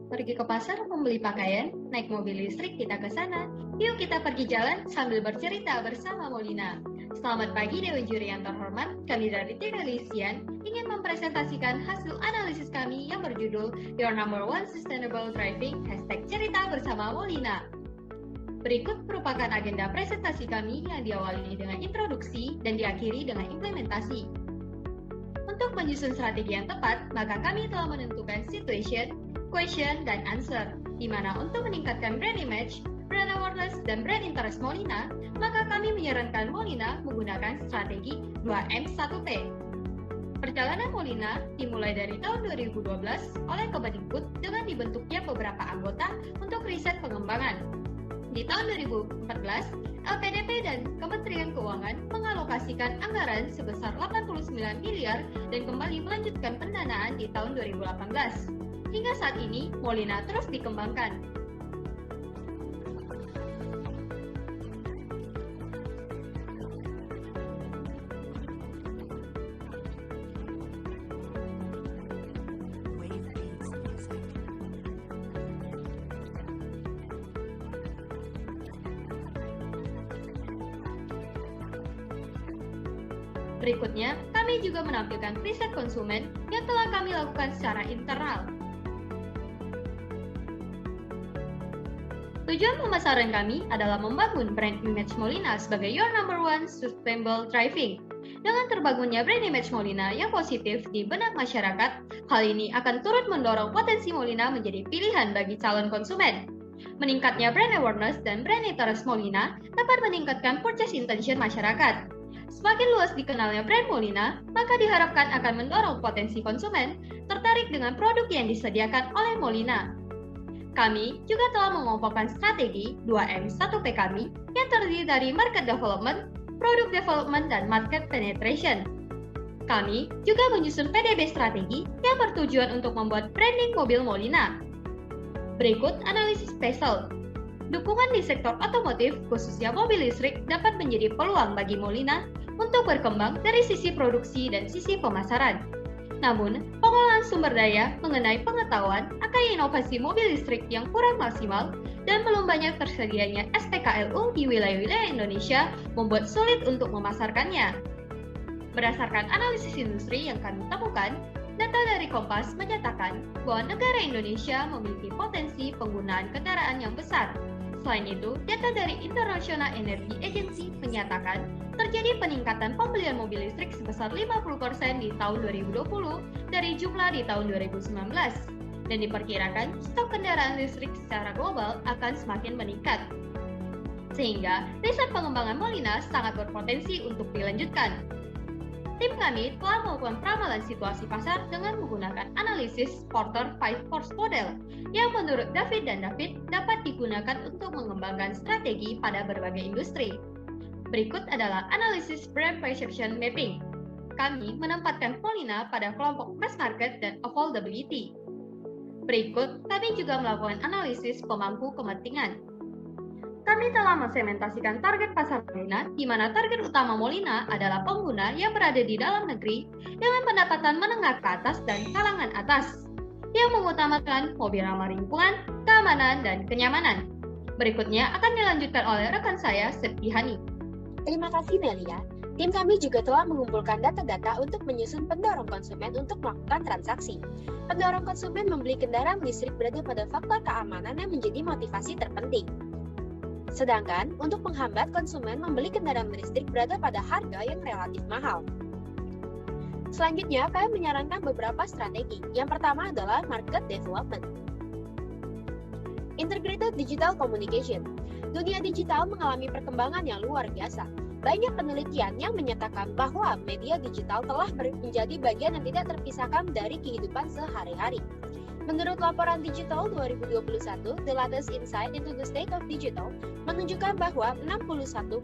Pergi ke pasar membeli pakaian, naik mobil listrik kita ke sana. Yuk kita pergi jalan sambil bercerita bersama Molina. Selamat pagi Dewi Juri yang terhormat, kami dari Tigalisian ingin mempresentasikan hasil analisis kami yang berjudul Your Number One Sustainable Driving #cerita bersama Molina. Berikut merupakan agenda presentasi kami yang diawali dengan introduksi dan diakhiri dengan implementasi. Untuk menyusun strategi yang tepat, maka kami telah menentukan situation, question, dan answer, di mana untuk meningkatkan brand image, brand awareness, dan brand interest Molina, maka kami menyarankan Molina menggunakan strategi 2M1T. Perjalanan Molina dimulai dari tahun 2012 oleh Kemendikbud dengan dibentuknya beberapa anggota untuk riset pengembangan. Di tahun 2014, LPDP dan Kementerian Keuangan mengalokasikan anggaran sebesar 89 miliar dan kembali melanjutkan pendanaan di tahun 2018. Hingga saat ini, Molina terus dikembangkan. Berikutnya, kami juga menampilkan riset konsumen yang telah kami lakukan secara internal. Tujuan pemasaran kami adalah membangun brand image Molina sebagai your number one sustainable driving. Dengan terbangunnya brand image Molina yang positif di benak masyarakat, hal ini akan turut mendorong potensi Molina menjadi pilihan bagi calon konsumen. Meningkatnya brand awareness dan brand interest Molina dapat meningkatkan purchase intention masyarakat. Semakin luas dikenalnya brand Molina, maka diharapkan akan mendorong potensi konsumen tertarik dengan produk yang disediakan oleh Molina. Kami juga telah mengelompokkan strategi 2M1P kami yang terdiri dari Market Development, Product Development, dan Market Penetration. Kami juga menyusun PDB strategi yang bertujuan untuk membuat branding mobil Molina. Berikut analisis spesial. Dukungan di sektor otomotif, khususnya mobil listrik, dapat menjadi peluang bagi Molina untuk berkembang dari sisi produksi dan sisi pemasaran. Namun, pengolahan sumber daya mengenai pengetahuan akan inovasi mobil listrik yang kurang maksimal dan belum banyak tersedianya SPKLU di wilayah-wilayah Indonesia membuat sulit untuk memasarkannya. Berdasarkan analisis industri yang kami temukan, data dari Kompas menyatakan bahwa negara Indonesia memiliki potensi penggunaan kendaraan yang besar. Selain itu, data dari International Energy Agency menyatakan terjadi peningkatan pembelian mobil listrik sebesar 50% di tahun 2020 dari jumlah di tahun 2019. Dan diperkirakan stok kendaraan listrik secara global akan semakin meningkat. Sehingga, riset pengembangan Molina sangat berpotensi untuk dilanjutkan. Tim kami telah melakukan peramalan situasi pasar dengan menggunakan analisis Porter 5 Force Model yang menurut David dan David dapat digunakan untuk mengembangkan strategi pada berbagai industri. Berikut adalah analisis brand perception mapping. Kami menempatkan Molina pada kelompok mass market dan affordability. Berikut, kami juga melakukan analisis pemangku kepentingan. Kami telah mensegmentasikan target pasar Molina, di mana target utama Molina adalah pengguna yang berada di dalam negeri dengan pendapatan menengah ke atas dan kalangan atas, yang mengutamakan mobil ramah lingkungan, keamanan, dan kenyamanan. Berikutnya akan dilanjutkan oleh rekan saya, Septi Hani. Terima kasih Nelia. Tim kami juga telah mengumpulkan data-data untuk menyusun pendorong konsumen untuk melakukan transaksi. Pendorong konsumen membeli kendaraan listrik berada pada faktor keamanan yang menjadi motivasi terpenting. Sedangkan untuk menghambat konsumen membeli kendaraan listrik berada pada harga yang relatif mahal. Selanjutnya, kami menyarankan beberapa strategi. Yang pertama adalah market development. Integrated digital communication. Dunia digital mengalami perkembangan yang luar biasa. Banyak penelitian yang menyatakan bahwa media digital telah menjadi bagian yang tidak terpisahkan dari kehidupan sehari-hari. Menurut laporan Digital 2021, The Latest Insight into the State of Digital menunjukkan bahwa 61,8%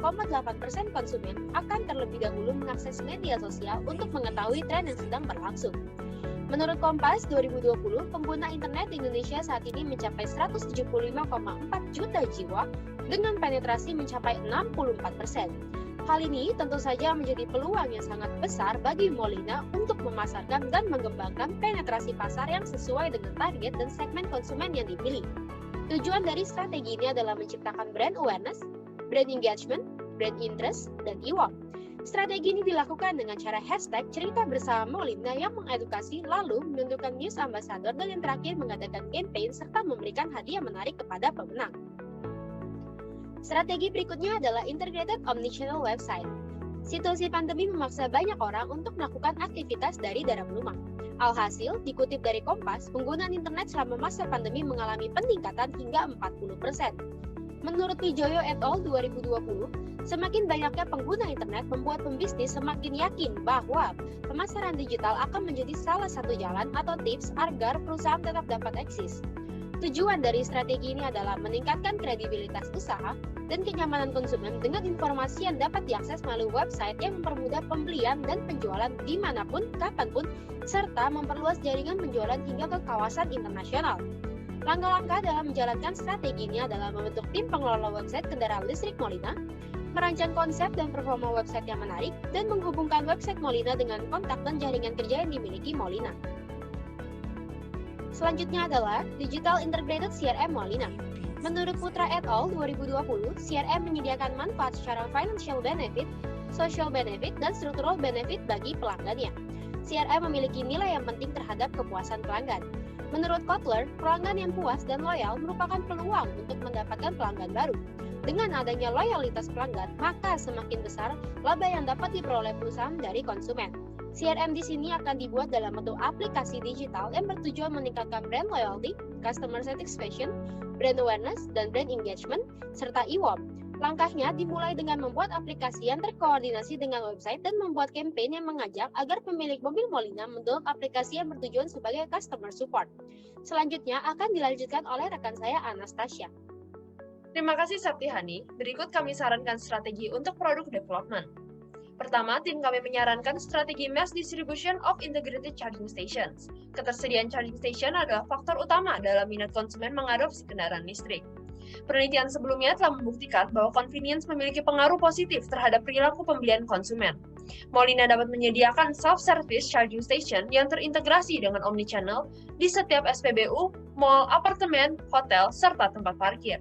konsumen akan terlebih dahulu mengakses media sosial untuk mengetahui tren yang sedang berlangsung. Menurut Kompas 2020, pengguna internet di Indonesia saat ini mencapai 175,4 juta jiwa dengan penetrasi mencapai 64%. Hal ini tentu saja menjadi peluang yang sangat besar bagi Molina untuk memasarkan dan mengembangkan penetrasi pasar yang sesuai dengan target dan segmen konsumen yang dipilih. Tujuan dari strategi ini adalah menciptakan brand awareness, brand engagement, brand interest, dan e-work. Strategi ini dilakukan dengan cara hashtag cerita bersama Molina yang mengedukasi, lalu menentukan news ambassador, dan yang terakhir mengadakan campaign serta memberikan hadiah menarik kepada pemenang. Strategi berikutnya adalah Integrated Omnichannel Website. Situasi pandemi memaksa banyak orang untuk melakukan aktivitas dari dalam rumah. Alhasil, dikutip dari Kompas, penggunaan internet selama masa pandemi mengalami peningkatan hingga 40%. Menurut Wijoyo et al. 2020, semakin banyaknya pengguna internet membuat pembisnis semakin yakin bahwa pemasaran digital akan menjadi salah satu jalan atau tips agar perusahaan tetap dapat eksis. Tujuan dari strategi ini adalah meningkatkan kredibilitas usaha dan kenyamanan konsumen dengan informasi yang dapat diakses melalui website yang mempermudah pembelian dan penjualan dimanapun, kapanpun, serta memperluas jaringan penjualan hingga ke kawasan internasional. Langkah-langkah dalam menjalankan strategi ini adalah membentuk tim pengelola website kendaraan listrik Molina, merancang konsep dan performa website yang menarik, dan menghubungkan website Molina dengan kontak dan jaringan kerja yang dimiliki Molina. Selanjutnya adalah Digital Integrated CRM Molina. Menurut Putra et al. 2020, CRM menyediakan manfaat secara financial benefit, social benefit, dan structural benefit bagi pelanggannya. CRM memiliki nilai yang penting terhadap kepuasan pelanggan. Menurut Kotler, pelanggan yang puas dan loyal merupakan peluang untuk mendapatkan pelanggan baru. Dengan adanya loyalitas pelanggan, maka semakin besar laba yang dapat diperoleh perusahaan dari konsumen. CRM di sini akan dibuat dalam bentuk aplikasi digital yang bertujuan meningkatkan brand loyalty, customer satisfaction, brand awareness, dan brand engagement, serta e-work. Langkahnya dimulai dengan membuat aplikasi yang terkoordinasi dengan website dan membuat campaign yang mengajak agar pemilik mobil Molina mendownload aplikasi yang bertujuan sebagai customer support. Selanjutnya akan dilanjutkan oleh rekan saya Anastasia. Terima kasih Septihani. Berikut kami sarankan strategi untuk produk development. Pertama, tim kami menyarankan strategi mass distribution of integrated charging stations. Ketersediaan charging station adalah faktor utama dalam minat konsumen mengadopsi kendaraan listrik. Penelitian sebelumnya telah membuktikan bahwa convenience memiliki pengaruh positif terhadap perilaku pembelian konsumen. Molina dapat menyediakan self-service charging station yang terintegrasi dengan omnichannel di setiap SPBU, mall, apartemen, hotel, serta tempat parkir.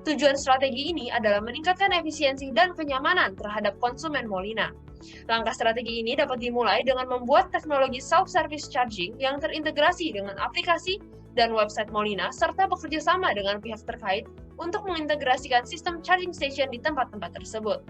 Tujuan strategi ini adalah meningkatkan efisiensi dan kenyamanan terhadap konsumen Molina. Langkah strategi ini dapat dimulai dengan membuat teknologi self-service charging yang terintegrasi dengan aplikasi dan website Molina, serta bekerja sama dengan pihak terkait untuk mengintegrasikan sistem charging station di tempat-tempat tersebut.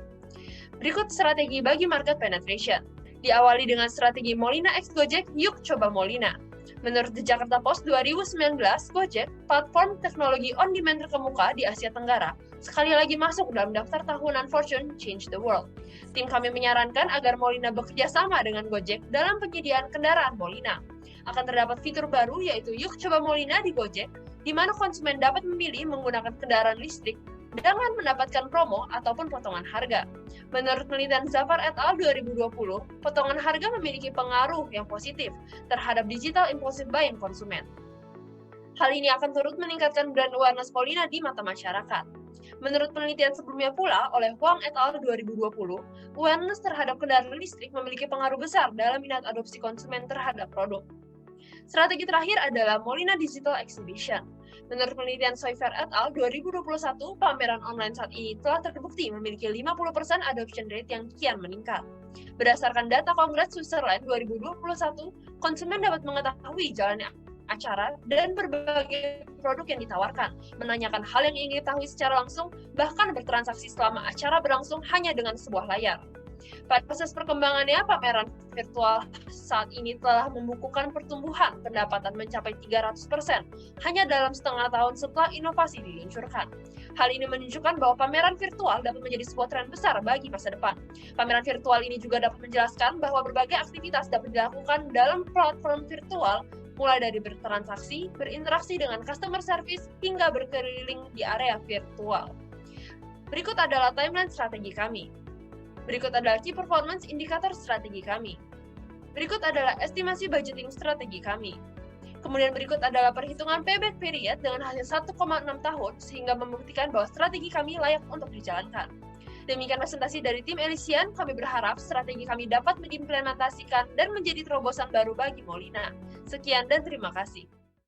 Berikut strategi bagi market penetration. Diawali dengan strategi Molina x Gojek, yuk coba Molina. Menurut The Jakarta Post 2019, Gojek, platform teknologi on-demand terkemuka di Asia Tenggara, sekali lagi masuk dalam daftar tahunan Fortune Change the World. Tim kami menyarankan agar Molina bekerja sama dengan Gojek dalam penyediaan kendaraan Molina. Akan terdapat fitur baru yaitu Yuk Coba Molina di Gojek, di mana konsumen dapat memilih menggunakan kendaraan listrik dengan mendapatkan promo ataupun potongan harga. Menurut penelitian Zafar et al. 2020, potongan harga memiliki pengaruh yang positif terhadap digital impulsive buying konsumen. Hal ini akan turut meningkatkan brand awareness Molina di mata masyarakat. Menurut penelitian sebelumnya pula oleh Huang et al. 2020, awareness terhadap kendaraan listrik memiliki pengaruh besar dalam minat adopsi konsumen terhadap produk. Strategi terakhir adalah Molina Digital Exhibition. Menurut penelitian Soifer et al. 2021, pameran online saat ini telah terbukti memiliki 50% adoption rate yang kian meningkat. Berdasarkan data Kongres Switzerland 2021, konsumen dapat mengetahui jalannya acara dan berbagai produk yang ditawarkan, menanyakan hal yang ingin diketahui secara langsung, bahkan bertransaksi selama acara berlangsung hanya dengan sebuah layar. Pada proses perkembangannya, pameran virtual saat ini telah membukukan pertumbuhan pendapatan mencapai 300% hanya dalam setengah tahun setelah inovasi diluncurkan. Hal ini menunjukkan bahwa pameran virtual dapat menjadi sebuah tren besar bagi masa depan. Pameran virtual ini juga dapat menjelaskan bahwa berbagai aktivitas dapat dilakukan dalam platform virtual, mulai dari bertransaksi, berinteraksi dengan customer service, hingga berkeliling di area virtual. Berikut adalah timeline strategi kami. Berikut adalah key performance indikator strategi kami. Berikut adalah estimasi budgeting strategi kami. Kemudian berikut adalah perhitungan payback period dengan hasil 1,6 tahun sehingga membuktikan bahwa strategi kami layak untuk dijalankan. Demikian presentasi dari tim Elysian, kami berharap strategi kami dapat diimplementasikan dan menjadi terobosan baru bagi Molina. Sekian dan terima kasih.